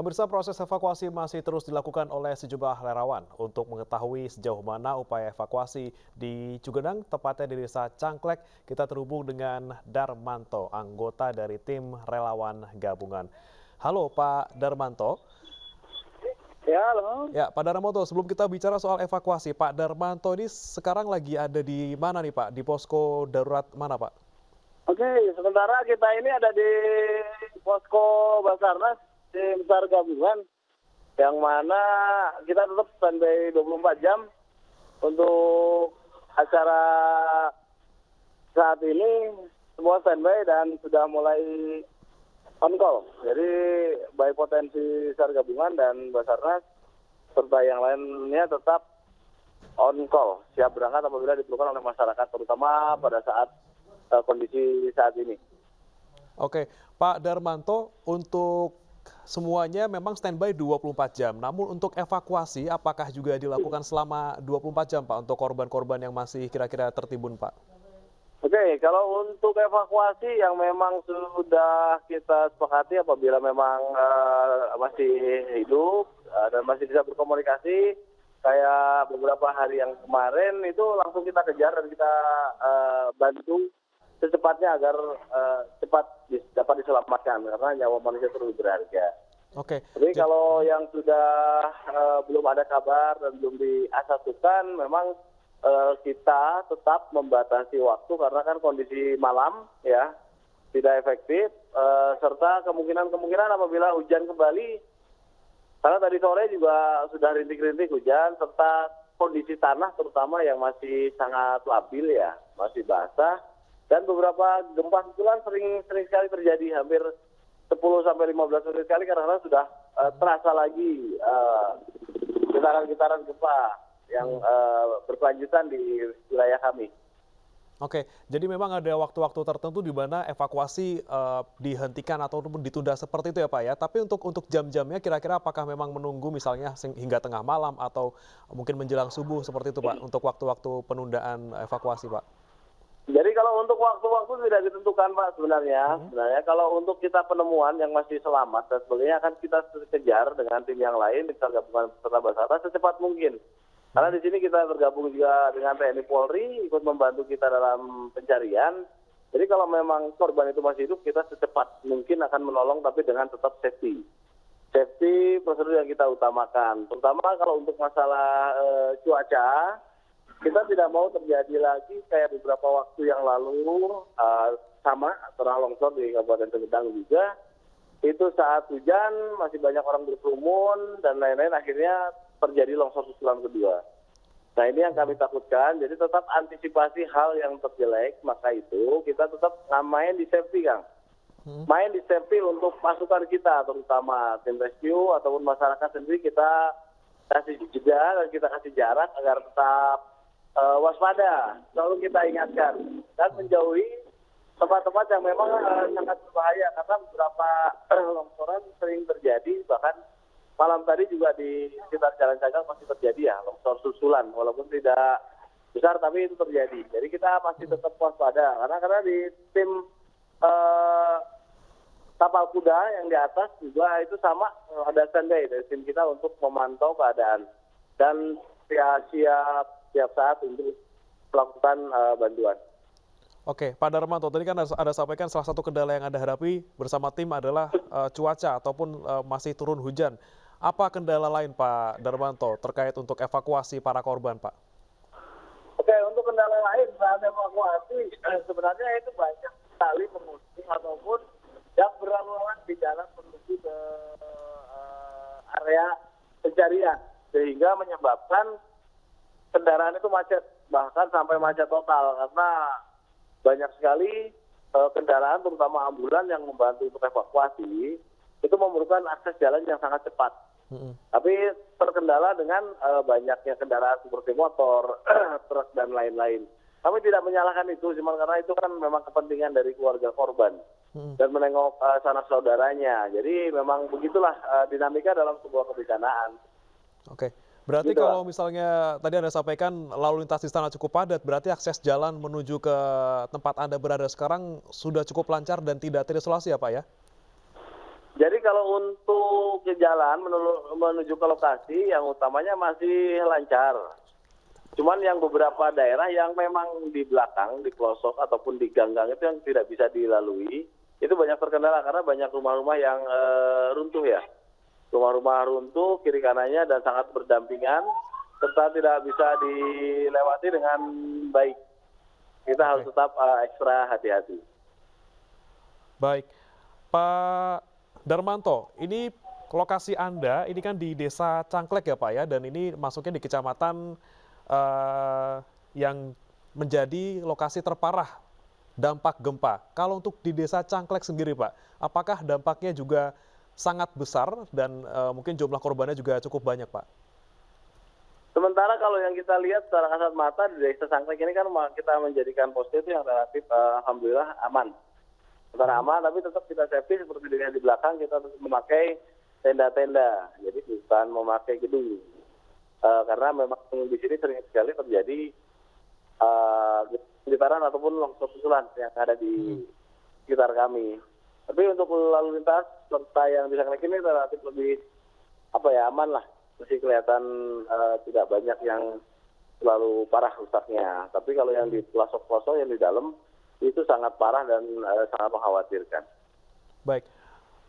Pemirsa, proses evakuasi masih terus dilakukan oleh sejumlah relawan untuk mengetahui sejauh mana upaya evakuasi di Cugenang, tepatnya di Desa Cangklek. Kita terhubung dengan Darmanto, anggota dari tim relawan gabungan. Halo Pak Darmanto. Ya, halo. Ya, Pak Darmanto, sebelum kita bicara soal evakuasi, Pak Darmanto ini sekarang lagi ada di mana nih Pak? Di posko darurat mana Pak? Oke, sementara kita ini ada di posko Basarnas tim SAR gabungan yang mana kita tetap standby 24 jam untuk acara saat ini. Semua standby dan sudah mulai on call. Jadi baik potensi SAR gabungan dan Basarnas serta yang lainnya tetap on call, siap berangkat apabila diperlukan oleh masyarakat, terutama pada saat kondisi saat ini. Oke, Pak Darmanto, untuk semuanya memang standby 24 jam. Namun untuk evakuasi apakah juga dilakukan selama 24 jam Pak untuk korban-korban yang masih kira-kira tertimbun Pak? Oke, kalau untuk evakuasi yang memang sudah kita sepakati apabila memang masih hidup dan masih bisa berkomunikasi, kayak beberapa hari yang kemarin itu langsung kita kejar dan kita bantu secepatnya agar cepat dapat diselamatkan karena nyawa manusia terus berharga. Oke. Jadi kalau yang sudah belum ada kabar dan belum diasatukan, memang kita tetap membatasi waktu karena kan kondisi malam ya tidak efektif, serta kemungkinan apabila hujan kembali, karena tadi sore juga sudah rintik-rintik hujan, serta kondisi tanah terutama yang masih sangat labil ya, masih basah. Dan beberapa gempa susulan sering sekali terjadi, hampir 10-15 menit sekali, karena sudah terasa lagi getaran-getaran gempa yang berkelanjutan di wilayah kami. Oke, jadi memang ada waktu-waktu tertentu di mana evakuasi dihentikan ataupun ditunda seperti itu ya Pak ya. Tapi untuk jam-jamnya kira-kira apakah memang menunggu misalnya hingga tengah malam atau mungkin menjelang subuh seperti itu Pak untuk waktu-waktu penundaan evakuasi Pak? Jadi kalau untuk waktu-waktu tidak ditentukan Pak sebenarnya. Sebenarnya kalau untuk kita penemuan yang masih selamat dan sebagainya akan kita kejar dengan tim yang lain, kita gabungan peserta Basarnas secepat mungkin. Karena di sini kita bergabung juga dengan TNI Polri ikut membantu kita dalam pencarian. Jadi kalau memang korban itu masih hidup, kita secepat mungkin akan menolong tapi dengan tetap safety. Safety prosedur yang kita utamakan. Terutama kalau untuk masalah cuaca, kita tidak mau terjadi lagi kayak beberapa waktu yang lalu sama tanah longsor di Kabupaten Sumedang juga. Itu saat hujan masih banyak orang berkerumun dan lain-lain, akhirnya terjadi longsor susulan kedua. Nah ini yang kami takutkan, jadi tetap antisipasi hal yang terjelek, maka itu kita tetap main di safety Kang. Main di safety untuk pasukan kita, terutama tim rescue ataupun masyarakat sendiri, kita kasih jeda dan kita kasih jarak agar tetap waspada, selalu kita ingatkan dan menjauhi tempat-tempat yang memang sangat berbahaya karena beberapa longsoran sering terjadi, bahkan malam tadi juga di sekitar Jalan Cangkal masih terjadi ya longsor susulan, walaupun tidak besar tapi itu terjadi. Jadi kita masih tetap waspada karena di tim kapal kuda yang di atas juga itu sama ada standby dari tim kita untuk memantau keadaan dan siap saat untuk melakukan bantuan. Oke, Pak Darmanto, tadi kan ada sampaikan salah satu kendala yang Anda hadapi bersama tim adalah cuaca ataupun masih turun hujan. Apa kendala lain Pak Darmanto terkait untuk evakuasi para korban Pak? Oke, untuk kendala lain saat evakuasi sebenarnya itu banyak sekali pengungsi ataupun yang berlaluan di jalan menuju ke area pencarian sehingga menyebabkan kendaraan itu macet, bahkan sampai macet total karena banyak sekali kendaraan terutama ambulan yang membantu untuk evakuasi itu memerlukan akses jalan yang sangat cepat. Tapi terkendala dengan banyaknya kendaraan seperti motor, truk dan lain-lain. Kami tidak menyalahkan itu, cuma karena itu kan memang kepentingan dari keluarga korban dan menengok sanak saudaranya. Jadi memang begitulah dinamika dalam sebuah kebencanaan. Oke. Berarti gitu, kalau misalnya tadi Anda sampaikan lalu lintas di sana cukup padat, berarti akses jalan menuju ke tempat Anda berada sekarang sudah cukup lancar dan tidak terisolasi ya Pak ya? Jadi kalau untuk ke jalan menuju ke lokasi yang utamanya masih lancar. Cuman yang beberapa daerah yang memang di belakang, di pelosok ataupun di gang-gang itu yang tidak bisa dilalui, itu banyak terkendala karena banyak rumah-rumah yang runtuh ya. Rumah-rumah runtuh kiri kanannya dan sangat berdampingan serta tidak bisa dilewati dengan baik. Kita harus Oke. tetap ekstra hati-hati. Baik, Pak Darmanto, ini lokasi Anda ini kan di Desa Cangklek ya Pak ya, dan ini masuknya di kecamatan yang menjadi lokasi terparah dampak gempa. Kalau untuk di Desa Cangklek sendiri Pak, apakah dampaknya juga sangat besar dan mungkin jumlah korbannya juga cukup banyak Pak? Sementara kalau yang kita lihat secara kasat mata di Desa Cangklek ini kan kita menjadikan posko itu yang relatif alhamdulillah aman. Sementara aman, tapi tetap kita safety seperti dilihat di belakang, kita tetap memakai tenda-tenda, jadi bukan memakai gedung. Karena memang di sini sering sekali terjadi getaran ataupun longsor susulan yang ada di sekitar kami. Tapi untuk lalu lintas serta yang di Cangklek ini relatif lebih aman lah, masih kelihatan tidak banyak yang terlalu parah rusaknya. Tapi kalau yang di pelosok-pelosok yang di dalam itu sangat parah dan sangat mengkhawatirkan. Baik,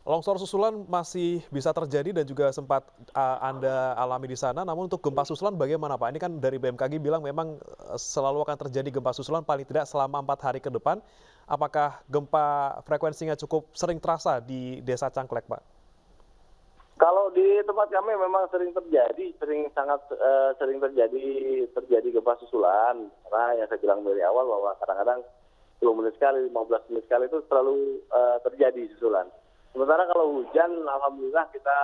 longsor susulan masih bisa terjadi dan juga sempat Anda alami di sana, namun untuk gempa susulan bagaimana Pak? Ini kan dari BMKG bilang memang selalu akan terjadi gempa susulan paling tidak selama 4 hari ke depan. Apakah gempa frekuensinya cukup sering terasa di Desa Cangklek Pak? Kalau di tempat kami memang sangat sering terjadi gempa susulan. Karena yang saya bilang dari awal bahwa kadang-kadang 10 menit sekali, 15 menit sekali itu selalu terjadi susulan. Sementara kalau hujan, alhamdulillah kita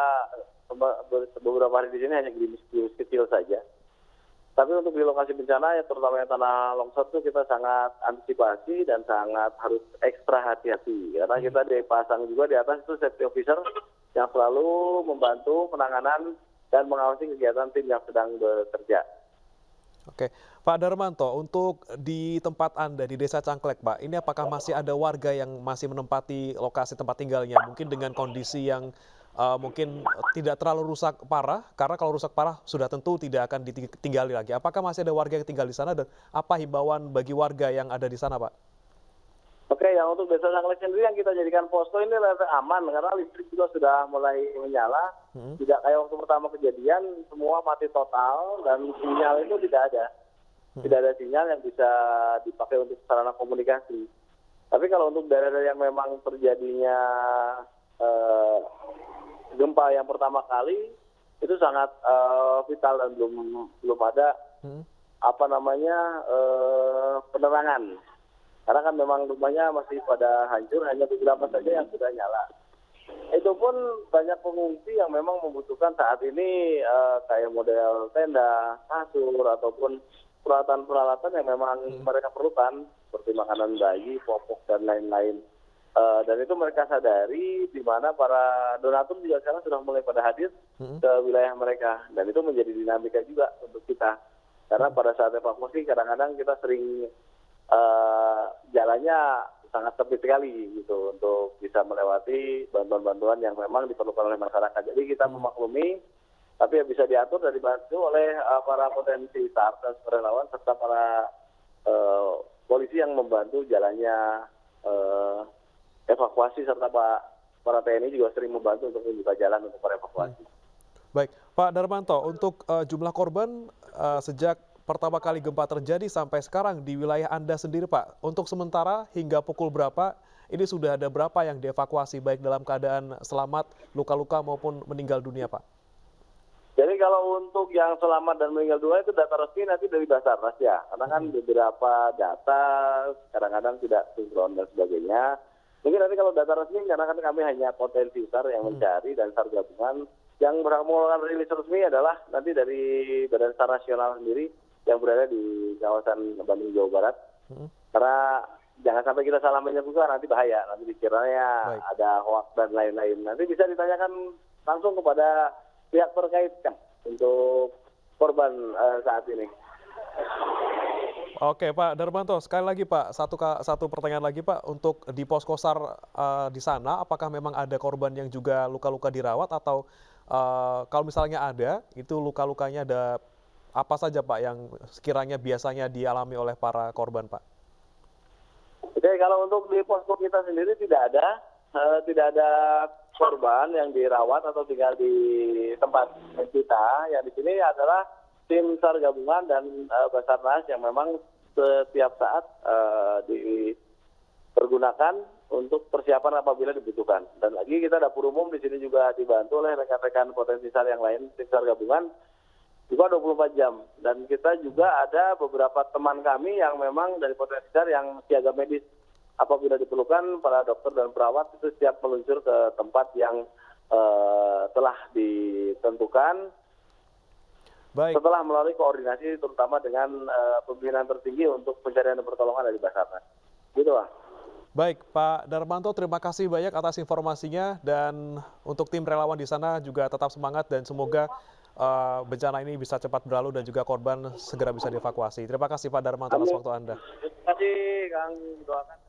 beberapa hari di sini hanya gerimis-gerimis kecil saja. Tapi untuk di lokasi bencana, ya terutama yang tanah longsor itu kita sangat antisipasi dan sangat harus ekstra hati-hati. Karena kita dipasang juga di atas itu safety officer yang selalu membantu penanganan dan mengawasi kegiatan tim yang sedang bekerja. Oke, Pak Darmanto, untuk di tempat Anda di Desa Cangklek, Pak, ini apakah masih ada warga yang masih menempati lokasi tempat tinggalnya, mungkin dengan kondisi yang mungkin tidak terlalu rusak parah, karena kalau rusak parah sudah tentu tidak akan ditinggali lagi. Apakah masih ada warga yang tinggal di sana dan apa himbauan bagi warga yang ada di sana, Pak? Oke, yang untuk Desa Cangklek sendiri yang kita jadikan posko ini relatif aman karena listrik juga sudah mulai menyala. Tidak kayak waktu pertama kejadian, semua mati total dan sinyal itu tidak ada. Tidak ada sinyal yang bisa dipakai untuk sarana komunikasi. Tapi kalau untuk daerah yang memang terjadinya gempa yang pertama kali, itu sangat vital dan belum ada penerangan. Karena kan memang rumahnya masih pada hancur, hanya beberapa saja yang sudah nyala. Itu pun banyak pengungsi yang memang membutuhkan saat ini kayak model tenda, kasur, ataupun peralatan-peralatan yang memang mereka perlukan, seperti makanan bayi, popok, dan lain-lain. Dan itu mereka sadari, di mana para donatur juga sekarang sudah mulai pada hadir ke wilayah mereka. Dan itu menjadi dinamika juga untuk kita. Karena pada saat evakuasi, kadang-kadang kita sering jalannya sangat sempit sekali gitu untuk bisa melewati bantuan-bantuan yang memang diperlukan oleh masyarakat. Jadi kita memaklumi, tapi ya bisa diatur dan dibantu oleh para potensi SAR dan relawan serta para polisi yang membantu jalannya evakuasi serta para TNI juga sering membantu untuk membuka jalan untuk para evakuasi. Baik, Pak Darmanto, untuk jumlah korban sejak pertama kali gempa terjadi sampai sekarang di wilayah Anda sendiri, Pak, untuk sementara hingga pukul berapa, ini sudah ada berapa yang dievakuasi, baik dalam keadaan selamat, luka-luka maupun meninggal dunia, Pak? Jadi kalau untuk yang selamat dan meninggal dunia itu data resmi nanti dari Basarnas ya, karena kan beberapa data kadang-kadang tidak sinkron dan sebagainya. Mungkin nanti kalau data resmi, karena kan kami hanya potensi SAR yang mencari dan SAR gabungan, yang berhak mengeluarkan rilis resmi adalah nanti dari Badan SAR Nasional sendiri, yang berada di kawasan Bandung, Jawa Barat. Karena jangan sampai kita salah menyebutkan, nanti bahaya. Nanti dikiranya ada hoax dan lain-lain. Nanti bisa ditanyakan langsung kepada pihak terkait kan untuk korban saat ini. Oke Pak Darmanto, sekali lagi Pak, satu pertanyaan lagi Pak, untuk di posko SAR di sana, apakah memang ada korban yang juga luka-luka dirawat atau kalau misalnya ada, itu luka-lukanya ada apa saja Pak yang sekiranya biasanya dialami oleh para korban Pak? Oke, kalau untuk di posko kita sendiri tidak ada korban yang dirawat atau tinggal di tempat kita. Yang di sini adalah tim SAR gabungan dan Basarnas yang memang setiap saat dipergunakan untuk persiapan apabila dibutuhkan. Dan lagi kita dapur umum di sini juga dibantu oleh rekan-rekan potensi SAR yang lain, tim SAR gabungan juga 24 jam. Dan kita juga ada beberapa teman kami yang memang dari potensi SAR yang siaga medis. Apabila diperlukan, para dokter dan perawat itu siap meluncur ke tempat yang telah ditentukan Baik. setelah melalui koordinasi terutama dengan pimpinan tertinggi untuk pencarian dan pertolongan dari Basarnas. Gitu, Pak. Baik, Pak Darmanto, terima kasih banyak atas informasinya dan untuk tim relawan di sana juga tetap semangat dan semoga bencana ini bisa cepat berlalu dan juga korban segera bisa dievakuasi. Terima kasih Pak Darmanto atas Amin. waktu Anda. Terima kasih, Kang. Doakan.